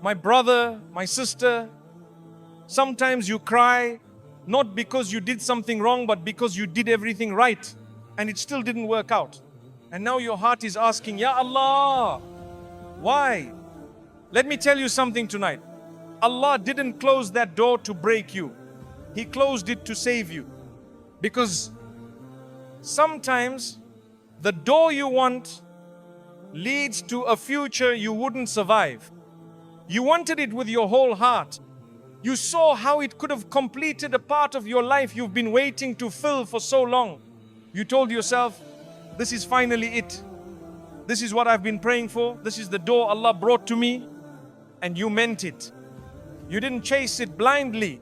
My brother, my sister, sometimes you cry not because you did something wrong, but because you did everything right and it still didn't work out. And now your heart is asking, Ya Allah, why? Let me tell you something tonight. Allah didn't close that door to break you. He closed it to save you. Because sometimes the door you want leads to a future you wouldn't survive. You wanted it with your whole heart. You saw how it could have completed a part of your life you've been waiting to fill for so long. You told yourself, this is finally it. This is what I've been praying for. This is the door Allah brought to me. And you meant it. You didn't chase it blindly.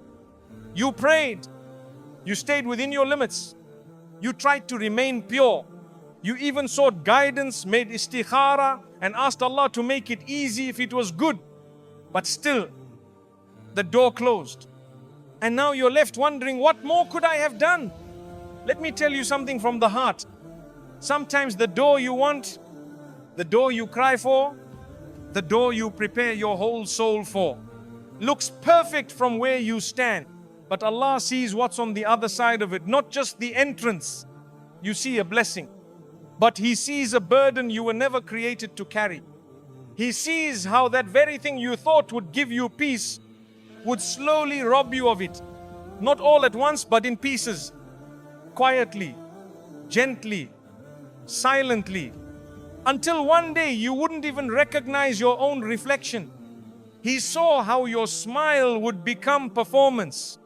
You prayed. You stayed within your limits. You tried to remain pure. You even sought guidance, made istikhara, and asked Allah to make it easy if it was good. But still, the door closed. And now you're left wondering, what more could I have done? Let me tell you something from the heart. Sometimes the door you want, the door you cry for, the door you prepare your whole soul for, looks perfect from where you stand. But Allah sees what's on the other side of it, not just the entrance. You see a blessing, but He sees a burden you were never created to carry. He sees how that very thing you thought would give you peace would slowly rob you of it. Not all at once, but in pieces. Quietly, gently, silently. Until one day you wouldn't even recognize your own reflection. He saw how your smile would become performance.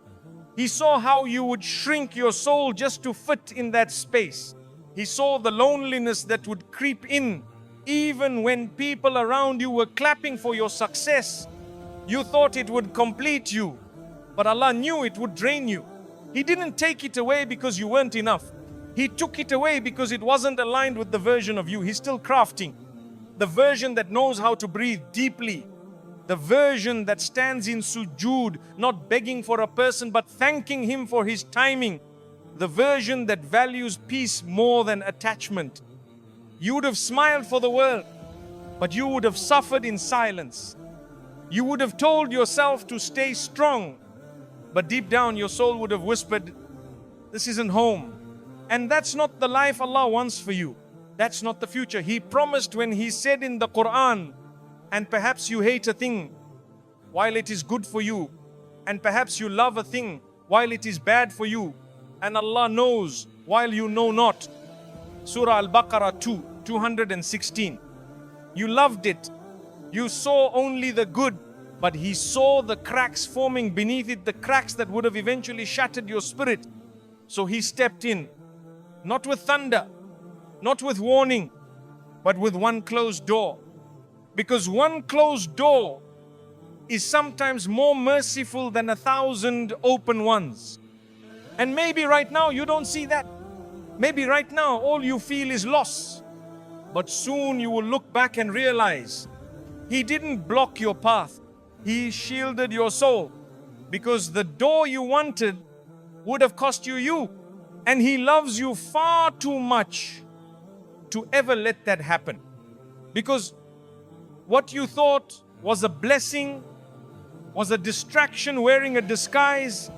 He saw how you would shrink your soul just to fit in that space. He saw the loneliness that would creep in even when people around you were clapping for your success. You thought it would complete you, but Allah knew it would drain you. He didn't take it away because you weren't enough. He took it away because it wasn't aligned with the version of you. He's still crafting the version that knows how to breathe deeply, the version that stands in sujood, not begging for a person but thanking Him for His timing, the version that values peace more than attachment. You would have smiled for the world, but you would have suffered in silence. You would have told yourself to stay strong, but deep down your soul would have whispered, this isn't home. And that's not the life Allah wants for you. That's not the future. He promised when He said in the Quran, and perhaps you hate a thing while it is good for you, and perhaps you love a thing while it is bad for you, and Allah knows while you know not. Surah Al-Baqarah 216. You loved it. You saw only the good, but He saw the cracks forming beneath it, the cracks that would have eventually shattered your spirit. So He stepped in, not with thunder, not with warning, but with one closed door. Because one closed door is sometimes more merciful than 1,000 open ones. And maybe right now you don't see that. Maybe right now all you feel is loss. But soon you will look back and realize He didn't block your path. He shielded your soul. Because the door you wanted would have cost you. And He loves you far too much to ever let that happen. Because what you thought was a blessing, was a distraction wearing a disguise.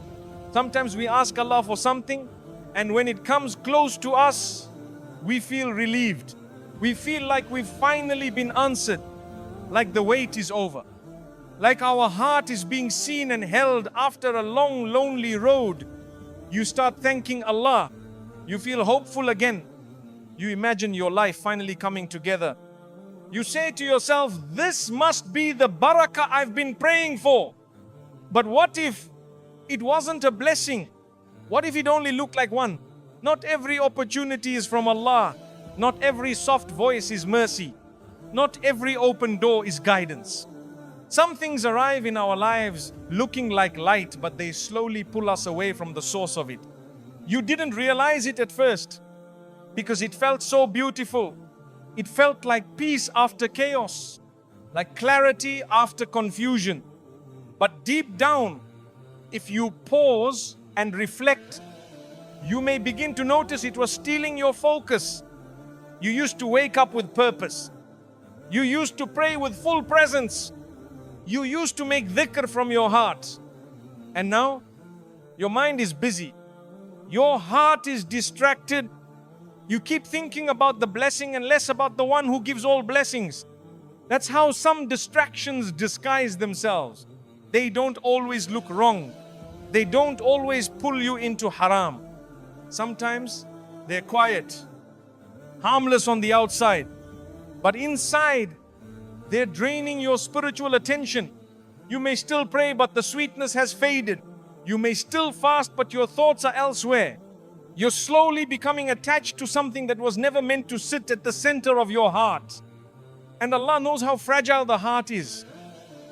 Sometimes we ask Allah for something, and when it comes close to us, we feel relieved. We feel like we've finally been answered, like the wait is over, like our heart is being seen and held after a long, lonely road. You start thanking Allah. You feel hopeful again. You imagine your life finally coming together. You say to yourself, this must be the barakah I've been praying for. But what if it wasn't a blessing? What if it only looked like one? Not every opportunity is from Allah. Not every soft voice is mercy. Not every open door is guidance. Some things arrive in our lives looking like light, but they slowly pull us away from the source of it. You didn't realize it at first because it felt so beautiful. It felt like peace after chaos, like clarity after confusion. But deep down, if you pause and reflect, you may begin to notice it was stealing your focus. You used to wake up with purpose. You used to pray with full presence. You used to make dhikr from your heart, and now your mind is busy. Your heart is distracted. You keep thinking about the blessing and less about the one who gives all blessings. That's how some distractions disguise themselves. They don't always look wrong. They don't always pull you into haram. Sometimes they're quiet, harmless on the outside, but inside they're draining your spiritual attention. You may still pray, but the sweetness has faded. You may still fast, but your thoughts are elsewhere. You're slowly becoming attached to something that was never meant to sit at the center of your heart. And Allah knows how fragile the heart is.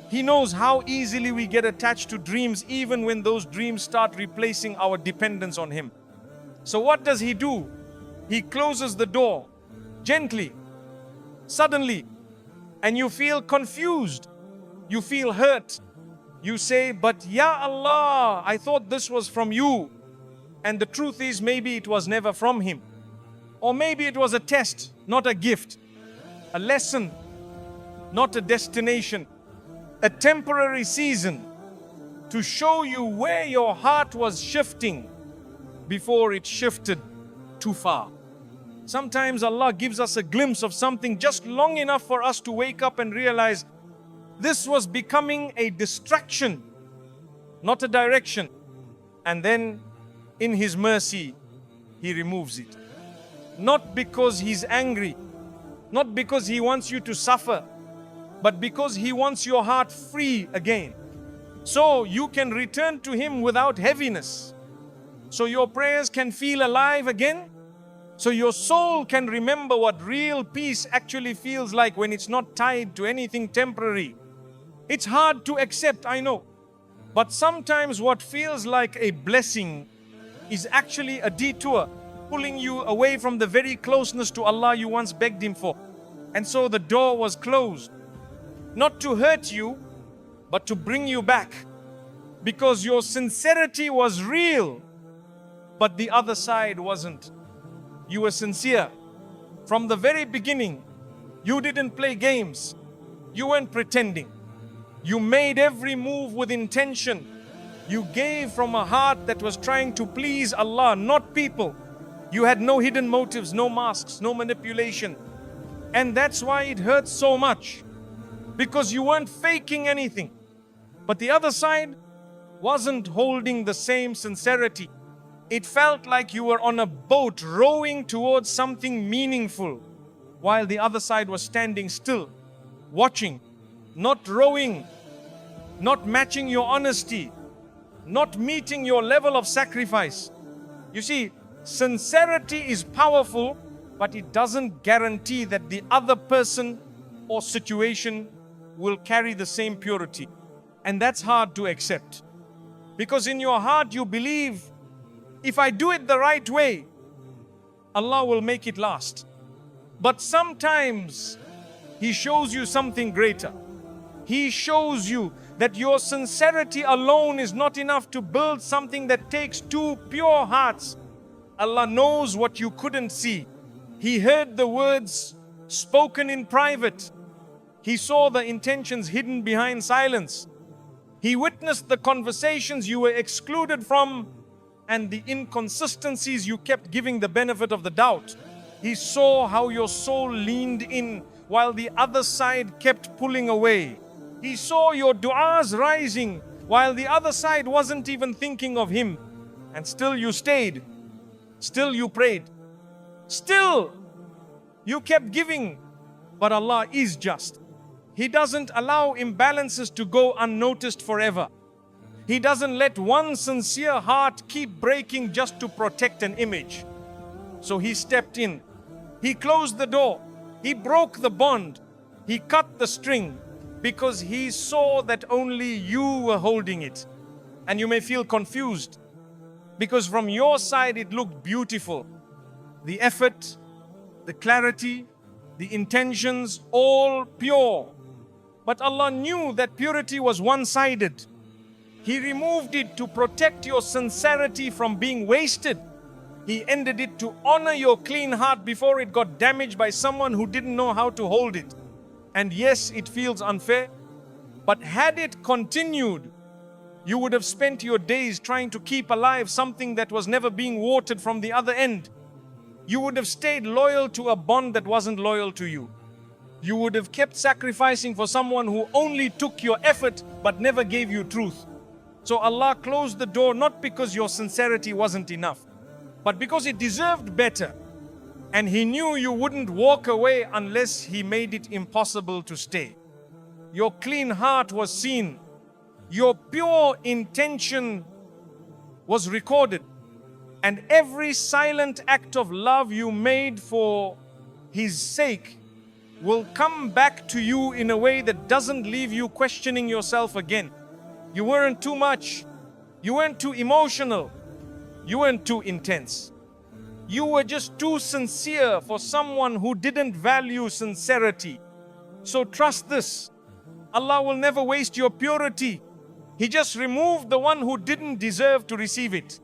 He knows how easily we get attached to dreams, even when those dreams start replacing our dependence on Him. So what does He do? He closes the door gently, suddenly, and you feel confused. You feel hurt. You say, but Ya Allah, I thought this was from you. And the truth is, maybe it was never from Him. Or maybe it was a test, not a gift. A lesson, not a destination. A temporary season to show you where your heart was shifting before it shifted too far. Sometimes Allah gives us a glimpse of something just long enough for us to wake up and realize this was becoming a distraction, not a direction. And then in His mercy, He removes it. Not because He's angry, not because He wants you to suffer, but because He wants your heart free again. So you can return to Him without heaviness. So your prayers can feel alive again. So your soul can remember what real peace actually feels like when it's not tied to anything temporary. It's hard to accept, I know. But sometimes what feels like a blessing is actually a detour, pulling you away from the very closeness to Allah you once begged Him for. And so the door was closed, not to hurt you, but to bring you back. Because your sincerity was real, but the other side wasn't. You were sincere. From the very beginning, you didn't play games. You weren't pretending. You made every move with intention. You gave from a heart that was trying to please Allah, not people. You had no hidden motives, no masks, no manipulation. And that's why it hurts so much. Because you weren't faking anything. But the other side wasn't holding the same sincerity. It felt like you were on a boat rowing towards something meaningful, while the other side was standing still, watching, not rowing, not matching your honesty, not meeting your level of sacrifice. You see, sincerity is powerful, but it doesn't guarantee that the other person or situation will carry the same purity. And that's hard to accept. Because in your heart you believe, if I do it the right way, Allah will make it last. But sometimes He shows you something greater. He shows you that your sincerity alone is not enough to build something that takes two pure hearts. Allah knows what you couldn't see. He heard the words spoken in private. He saw the intentions hidden behind silence. He witnessed the conversations you were excluded from and the inconsistencies you kept giving the benefit of the doubt. He saw how your soul leaned in while the other side kept pulling away. He saw your du'as rising while the other side wasn't even thinking of Him. And still you stayed. Still you prayed. Still you kept giving. But Allah is just. He doesn't allow imbalances to go unnoticed forever. He doesn't let one sincere heart keep breaking just to protect an image. So He stepped in. He closed the door. He broke the bond. He cut the string because He saw that only you were holding it. And you may feel confused because from your side it looked beautiful. The effort, the clarity, the intentions, all pure. But Allah knew that purity was one-sided. He removed it to protect your sincerity from being wasted. He ended it to honor your clean heart before it got damaged by someone who didn't know how to hold it. And yes, it feels unfair. But had it continued, you would have spent your days trying to keep alive something that was never being watered from the other end. You would have stayed loyal to a bond that wasn't loyal to you. You would have kept sacrificing for someone who only took your effort but never gave you truth. So Allah closed the door not because your sincerity wasn't enough, but because it deserved better. And He knew you wouldn't walk away unless He made it impossible to stay. Your clean heart was seen. Your pure intention was recorded. And every silent act of love you made for His sake will come back to you in a way that doesn't leave you questioning yourself again. You weren't too much. You weren't too emotional. You weren't too intense. You were just too sincere for someone who didn't value sincerity. So trust this. Allah will never waste your purity. He just removed the one who didn't deserve to receive it.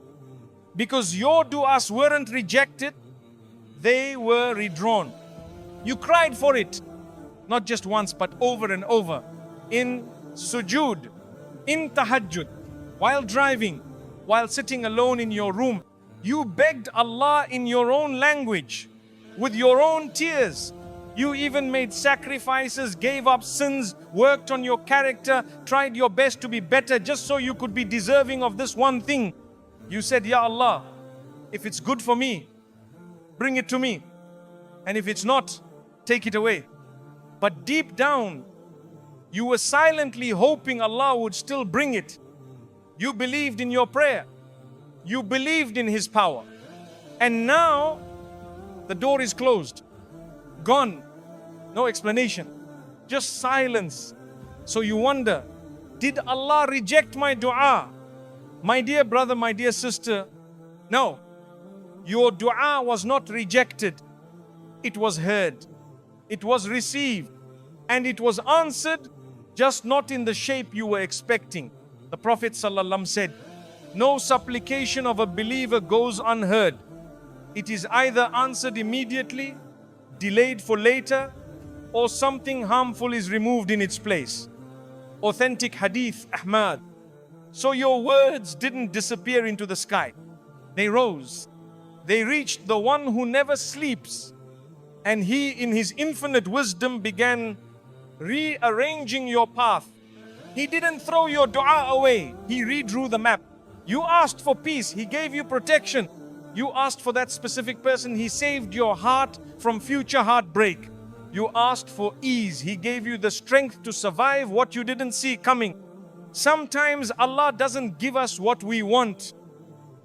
Because your du'as weren't rejected, they were redrawn. You cried for it, not just once but over and over. In sujood, in tahajjud, while driving, while sitting alone in your room, you begged Allah in your own language, with your own tears. You even made sacrifices, gave up sins, worked on your character, tried your best to be better just so you could be deserving of this one thing. You said, Ya Allah, if it's good for me, bring it to me. And if it's not, take it away. But deep down, you were silently hoping Allah would still bring it. You believed in your prayer. You believed in His power. And now, the door is closed. Gone. No explanation. Just silence. So you wonder, did Allah reject my dua? My dear brother, my dear sister, no. Your dua was not rejected. It was heard. It was received. And it was answered, just not in the shape you were expecting. The Prophet ﷺ said, no supplication of a believer goes unheard. It is either answered immediately, delayed for later, or something harmful is removed in its place. Authentic hadith, Ahmad. So your words didn't disappear into the sky. They rose. They reached the one who never sleeps. And He, in His infinite wisdom, began rearranging your path. He didn't throw your dua away. He redrew the map. You asked for peace. He gave you protection. You asked for that specific person. He saved your heart from future heartbreak. You asked for ease. He gave you the strength to survive what you didn't see coming. Sometimes Allah doesn't give us what we want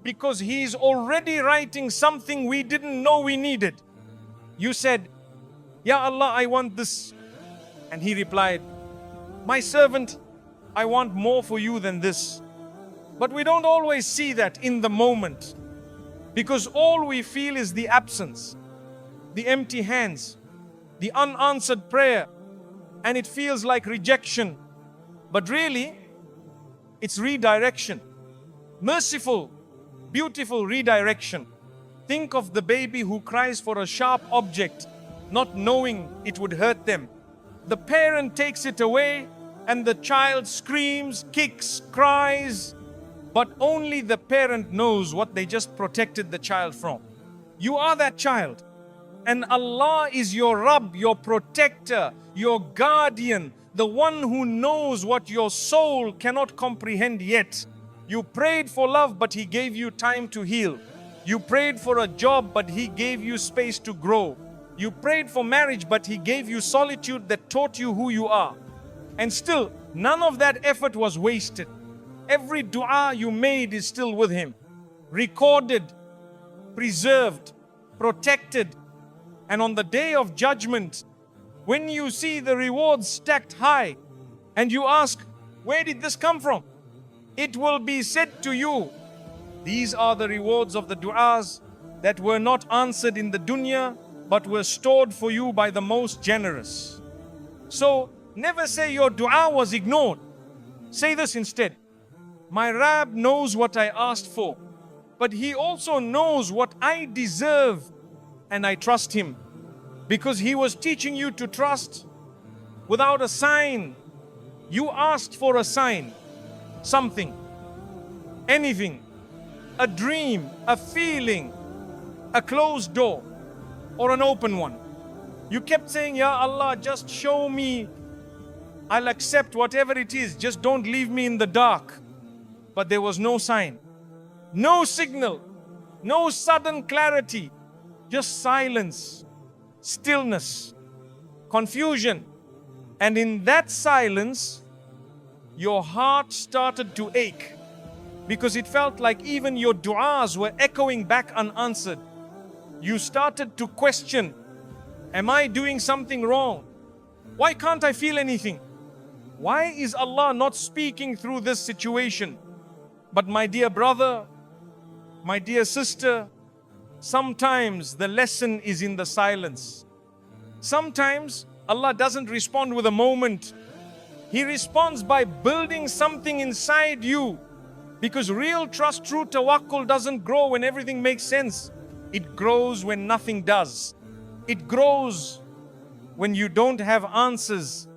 because He's already writing something we didn't know we needed. You said, Ya Allah, I want this. And He replied, my servant, I want more for you than this. But we don't always see that in the moment because all we feel is the absence, the empty hands, the unanswered prayer, and it feels like rejection. But really, it's redirection. Merciful, beautiful redirection. Think of the baby who cries for a sharp object, not knowing it would hurt them. The parent takes it away and the child screams, kicks, cries, but only the parent knows what they just protected the child from. You are that child. And Allah is your Rabb, your protector, your guardian, the one who knows what your soul cannot comprehend yet. You prayed for love, but He gave you time to heal. You prayed for a job, but He gave you space to grow. You prayed for marriage, but He gave you solitude that taught you who you are. And still, none of that effort was wasted. Every dua you made is still with Him, recorded, preserved, protected. And on the day of judgment, when you see the rewards stacked high and you ask, where did this come from? It will be said to you, these are the rewards of the du'as that were not answered in the dunya but were stored for you by the most generous. So never say your dua was ignored. Say this instead, my Rabb knows what I asked for, but He also knows what I deserve, and I trust Him. Because He was teaching you to trust without a sign, You asked for a sign, something, anything, a dream, a feeling, a closed door, or an open one. You kept saying, Ya Allah, just show me. I'll accept whatever it is. Just don't leave me in the dark. But there was no sign, no signal, no sudden clarity, just silence, stillness, confusion. And in that silence, your heart started to ache because it felt like even your du'as were echoing back unanswered. You started to question, am I doing something wrong? Why can't I feel anything? Why is Allah not speaking through this situation? But my dear brother, my dear sister, sometimes the lesson is in the silence. Sometimes Allah doesn't respond with a moment. He responds by building something inside you. Because real trust, true tawakkul doesn't grow when everything makes sense. It grows when nothing does. It grows when you don't have answers,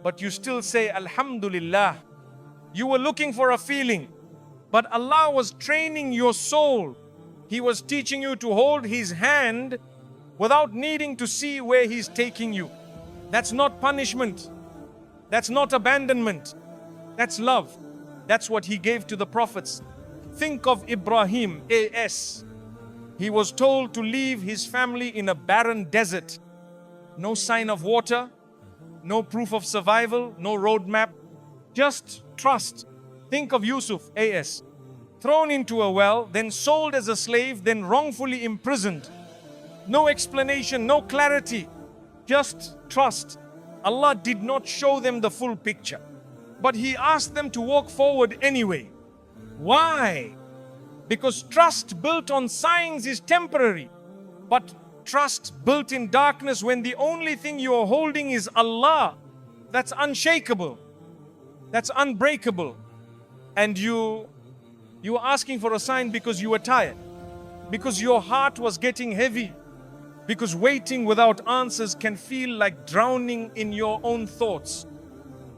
but you still say, Alhamdulillah. You were looking for a feeling, but Allah was training your soul. He was teaching you to hold His hand without needing to see where He's taking you. That's not punishment. That's not abandonment. That's love. That's what He gave to the prophets. Think of Ibrahim, A.S. He was told to leave his family in a barren desert. No sign of water, no proof of survival, no roadmap, just trust. Think of Yusuf, A.S. Thrown into a well, then sold as a slave, then wrongfully imprisoned. No explanation, no clarity, just trust. Allah did not show them the full picture, but He asked them to walk forward anyway. Why? Because trust built on signs is temporary, but trust built in darkness, when the only thing you are holding is Allah, that's unshakable, that's unbreakable. And you were asking for a sign because you were tired, because your heart was getting heavy, because waiting without answers can feel like drowning in your own thoughts.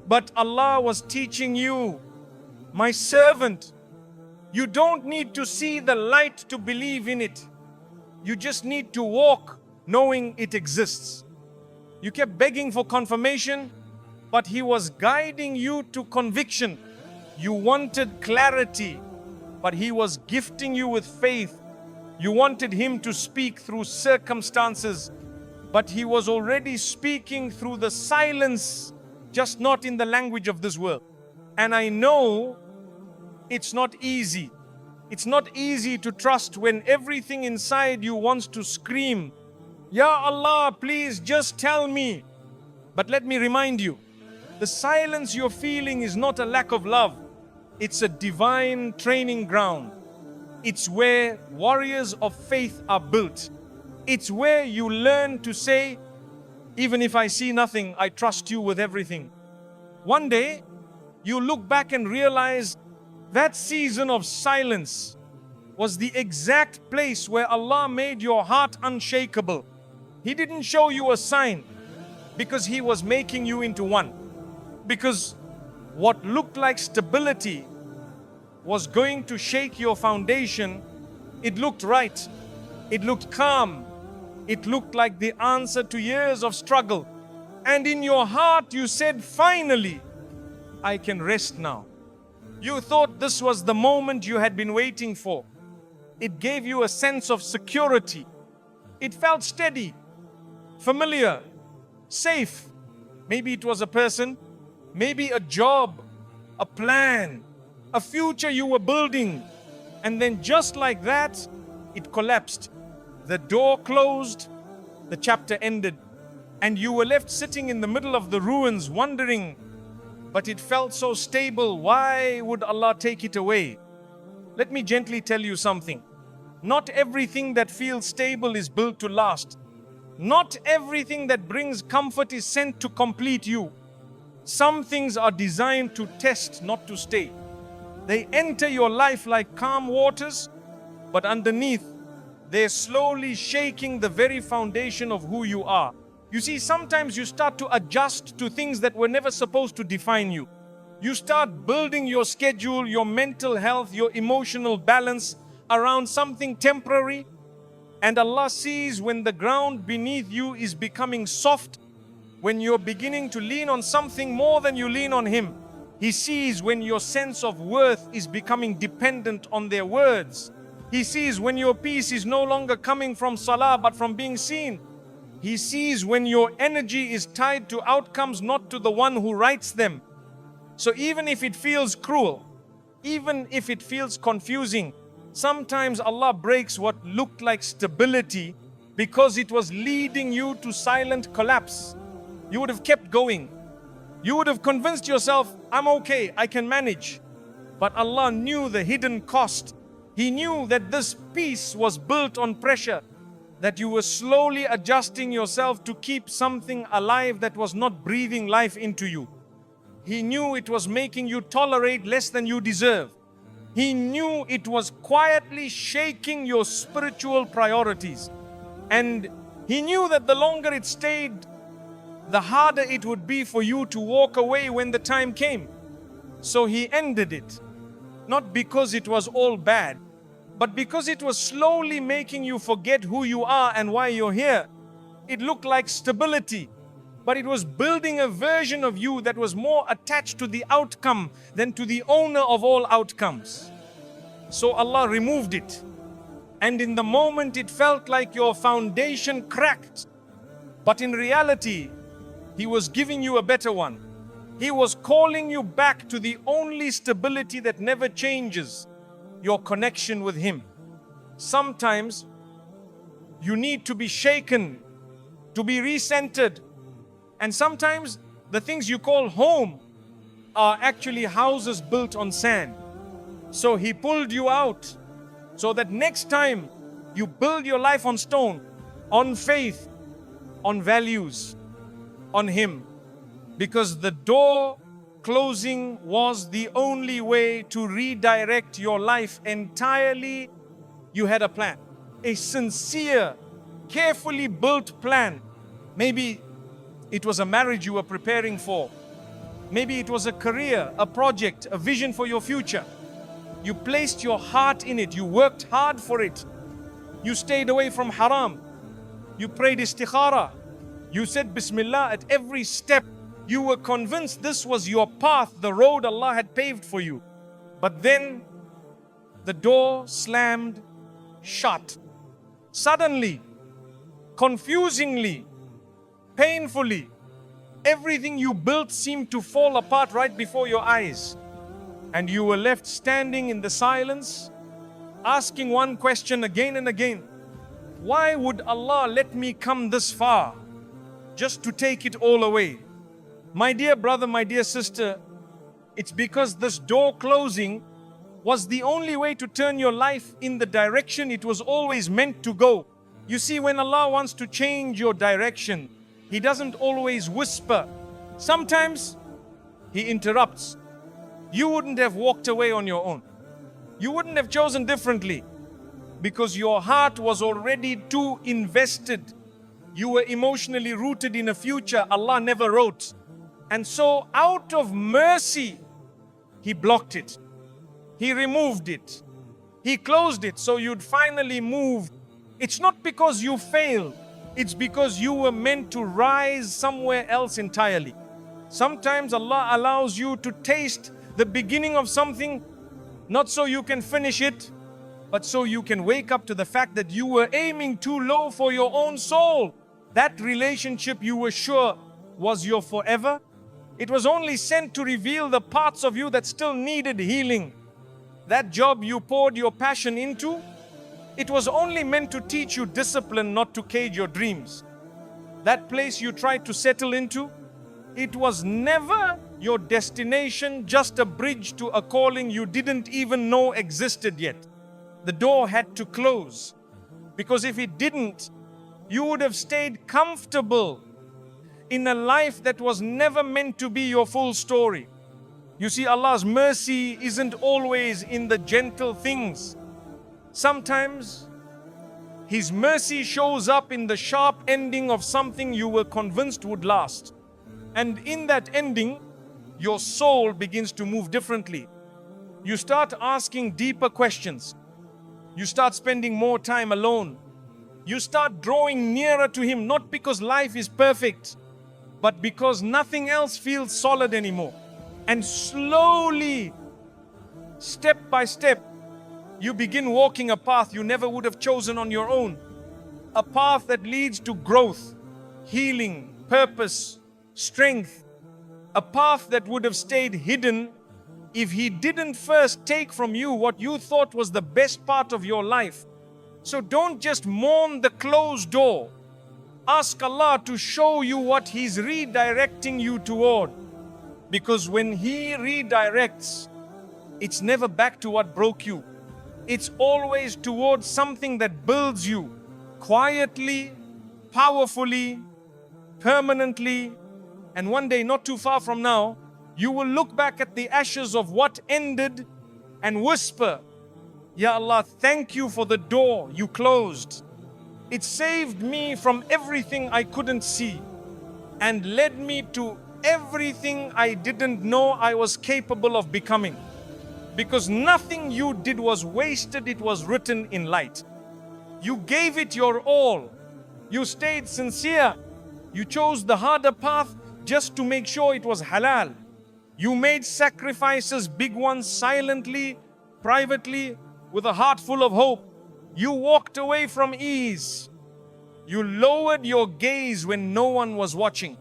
But Allah was teaching you, my servant, you don't need to see the light to believe in it. You just need to walk knowing it exists. You kept begging for confirmation, but He was guiding you to conviction. You wanted clarity, but He was gifting you with faith. You wanted Him to speak through circumstances, but He was already speaking through the silence, just not in the language of this world. And I know it's not easy. It's not easy to trust when everything inside you wants to scream, Ya Allah, please just tell me. But let me remind you, the silence you're feeling is not a lack of love. It's a divine training ground. It's where warriors of faith are built. It's where you learn to say, even if I see nothing, I trust you with everything. One day, you look back and realize that season of silence was the exact place where Allah made your heart unshakable. He didn't show you a sign because He was making you into one. Because what looked like stability was going to shake your foundation, it looked right, it looked calm, it looked like the answer to years of struggle. And in your heart you said, finally, I can rest now. You thought this was the moment you had been waiting for. It gave you a sense of security. It felt steady, familiar, safe. Maybe it was a person, maybe a job, a plan, a future you were building. And then just like that, it collapsed. The door closed, the chapter ended, and you were left sitting in the middle of the ruins wondering, but it felt so stable, why would Allah take it away? Let me gently tell you something. Not everything that feels stable is built to last. Not everything that brings comfort is sent to complete you. Some things are designed to test, not to stay. They enter your life like calm waters, but underneath, they're slowly shaking the very foundation of who you are. You see, sometimes you start to adjust to things that were never supposed to define you. You start building your schedule, your mental health, your emotional balance around something temporary. And Allah sees when the ground beneath you is becoming soft, when you're beginning to lean on something more than you lean on Him. He sees when your sense of worth is becoming dependent on their words. He sees when your peace is no longer coming from salah but from being seen. He sees when your energy is tied to outcomes, not to the one who writes them. So even if it feels cruel, even if it feels confusing, sometimes Allah breaks what looked like stability because it was leading you to silent collapse. You would have kept going. You would have convinced yourself, I'm okay, I can manage. But Allah knew the hidden cost. He knew that this peace was built on pressure, that you were slowly adjusting yourself to keep something alive that was not breathing life into you. He knew it was making you tolerate less than you deserve. He knew it was quietly shaking your spiritual priorities. And He knew that the longer it stayed, the harder it would be for you to walk away when the time came. So He ended it, not because it was all bad, but because it was slowly making you forget who you are and why you're here. It looked like stability, but it was building a version of you that was more attached to the outcome than to the owner of all outcomes. So Allah removed it. And in the moment it felt like your foundation cracked. But in reality, He was giving you a better one. He was calling you back to the only stability that never changes, your connection with Him. Sometimes you need to be shaken, to be recentered. And sometimes the things you call home are actually houses built on sand. So He pulled you out so that next time you build your life on stone, on faith, on values, on Him. Because the door closing was the only way to redirect your life entirely. You had a plan, a sincere, carefully built plan. Maybe it was a marriage you were preparing for. Maybe it was a career, a project, a vision for your future. You placed your heart in it. You worked hard for it. You stayed away from haram. You prayed istikhara. You said Bismillah at every step. You were convinced this was your path, the road Allah had paved for you. But then the door slammed shut. Suddenly, confusingly, painfully, everything you built seemed to fall apart right before your eyes. And you were left standing in the silence, asking one question again and again. Why would Allah let me come this far just to take it all away? My dear brother, my dear sister, it's because this door closing was the only way to turn your life in the direction it was always meant to go. You see, when Allah wants to change your direction, He doesn't always whisper. Sometimes He interrupts. You wouldn't have walked away on your own. You wouldn't have chosen differently because your heart was already too invested. You were emotionally rooted in a future Allah never wrote. And so out of mercy, He blocked it. He removed it. He closed it so you'd finally move. It's not because you failed. It's because you were meant to rise somewhere else entirely. Sometimes Allah allows you to taste the beginning of something, not so you can finish it, but so you can wake up to the fact that you were aiming too low for your own soul. That relationship you were sure was your forever. It was only sent to reveal the parts of you that still needed healing. That job you poured your passion into, it was only meant to teach you discipline, not to cage your dreams. That place you tried to settle into, it was never your destination, just a bridge to a calling you didn't even know existed yet. The door had to close, because if it didn't, you would have stayed comfortable in a life that was never meant to be your full story. You see, Allah's mercy isn't always in the gentle things. Sometimes His mercy shows up in the sharp ending of something you were convinced would last. And in that ending, your soul begins to move differently. You start asking deeper questions. You start spending more time alone. You start drawing nearer to Him, not because life is perfect, but because nothing else feels solid anymore. And slowly, step by step, you begin walking a path you never would have chosen on your own. A path that leads to growth, healing, purpose, strength. A path that would have stayed hidden if He didn't first take from you what you thought was the best part of your life. So don't just mourn the closed door. Ask Allah to show you what He's redirecting you toward. Because when He redirects, it's never back to what broke you. It's always towards something that builds you quietly, powerfully, permanently. And one day, not too far from now, you will look back at the ashes of what ended and whisper, Ya Allah, thank you for the door you closed. It saved me from everything I couldn't see and led me to everything I didn't know I was capable of becoming. Because nothing you did was wasted, it was written in light. You gave it your all. You stayed sincere. You chose the harder path just to make sure it was halal. You made sacrifices, big ones, silently, privately, with a heart full of hope. You walked away from ease. You lowered your gaze when no one was watching.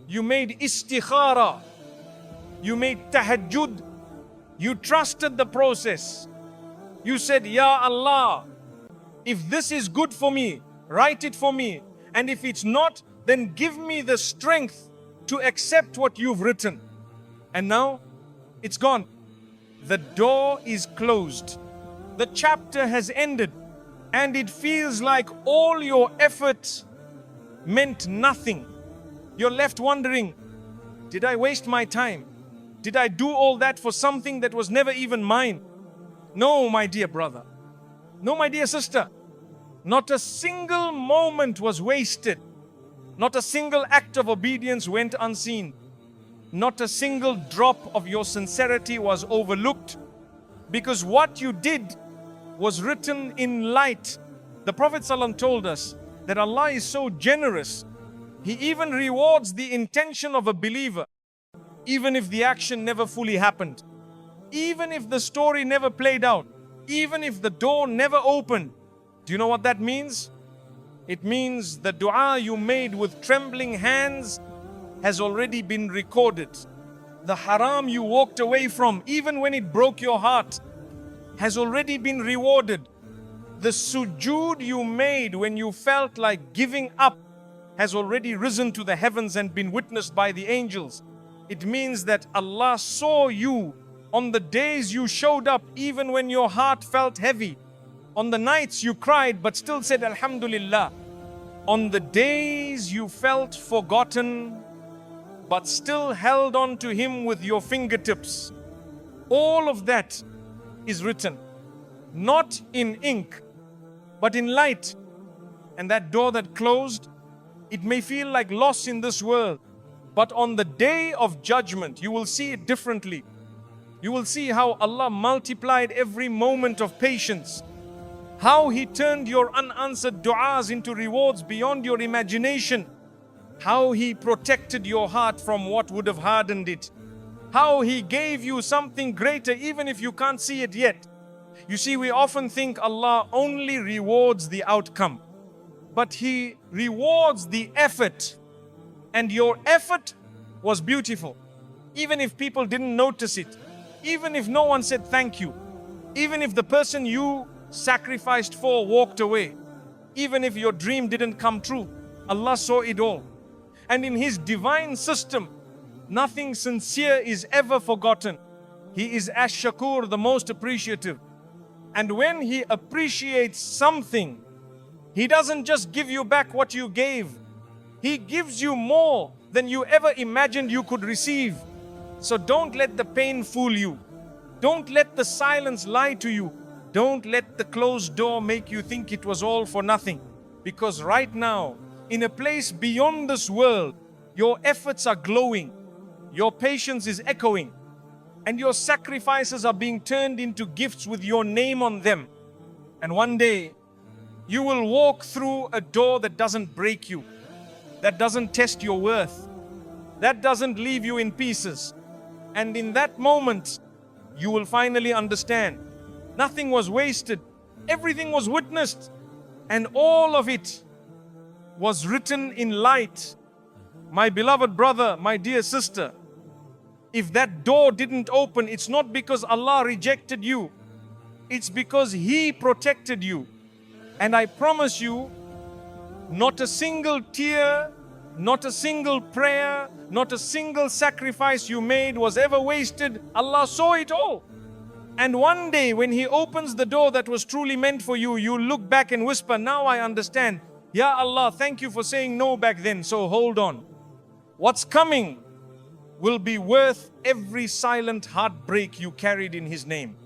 You made istikhara. You made tahajjud. You trusted the process. You said, Ya Allah, if this is good for me, write it for me. And if it's not, then give me the strength to accept what you've written. And now, it's gone. The door is closed. The chapter has ended. And it feels like all your effort meant nothing. You're left wondering, did I waste my time? Did I do all that for something that was never even mine? No, my dear brother. No, my dear sister. Not a single moment was wasted. Not a single act of obedience went unseen. Not a single drop of your sincerity was overlooked. Because what you did was written in light. The Prophet ﷺ told us that Allah is so generous. He even rewards the intention of a believer. Even if the action never fully happened, even if the story never played out, even if the door never opened. Do you know what that means? It means the dua you made with trembling hands has already been recorded. The haram you walked away from, even when it broke your heart, has already been rewarded. The sujood you made when you felt like giving up has already risen to the heavens and been witnessed by the angels. It means that Allah saw you on the days you showed up, even when your heart felt heavy. On the nights you cried but still said Alhamdulillah. On the days you felt forgotten but still held on to Him with your fingertips. All of that is written, not in ink, but in light. And that door that closed, it may feel like loss in this world, but on the day of judgment, you will see it differently. You will see how Allah multiplied every moment of patience, how He turned your unanswered du'as into rewards beyond your imagination, how He protected your heart from what would have hardened it, how He gave you something greater even if you can't see it yet. You see, we often think Allah only rewards the outcome, but He rewards the effort. And your effort was beautiful. Even if people didn't notice it, even if no one said thank you, even if the person you sacrificed for walked away, even if your dream didn't come true, Allah saw it all. And in His divine system, nothing sincere is ever forgotten. He is Ash-Shakur, the most appreciative. And when He appreciates something, He doesn't just give you back what you gave. He gives you more than you ever imagined you could receive. So don't let the pain fool you. Don't let the silence lie to you. Don't let the closed door make you think it was all for nothing. Because right now, in a place beyond this world, your efforts are glowing, your patience is echoing, and your sacrifices are being turned into gifts with your name on them. And one day, you will walk through a door that doesn't break you, that doesn't test your worth, that doesn't leave you in pieces. And in that moment, you will finally understand nothing was wasted, everything was witnessed, and all of it was written in light. My beloved brother, my dear sister, if that door didn't open, it's not because Allah rejected you, it's because He protected you. And I promise you, not a single tear, not a single prayer, not a single sacrifice you made was ever wasted. Allah saw it all. And one day when He opens the door that was truly meant for you, you look back and whisper, now I understand. Ya Allah, thank you for saying no back then, so hold on. What's coming will be worth every silent heartbreak you carried in His name.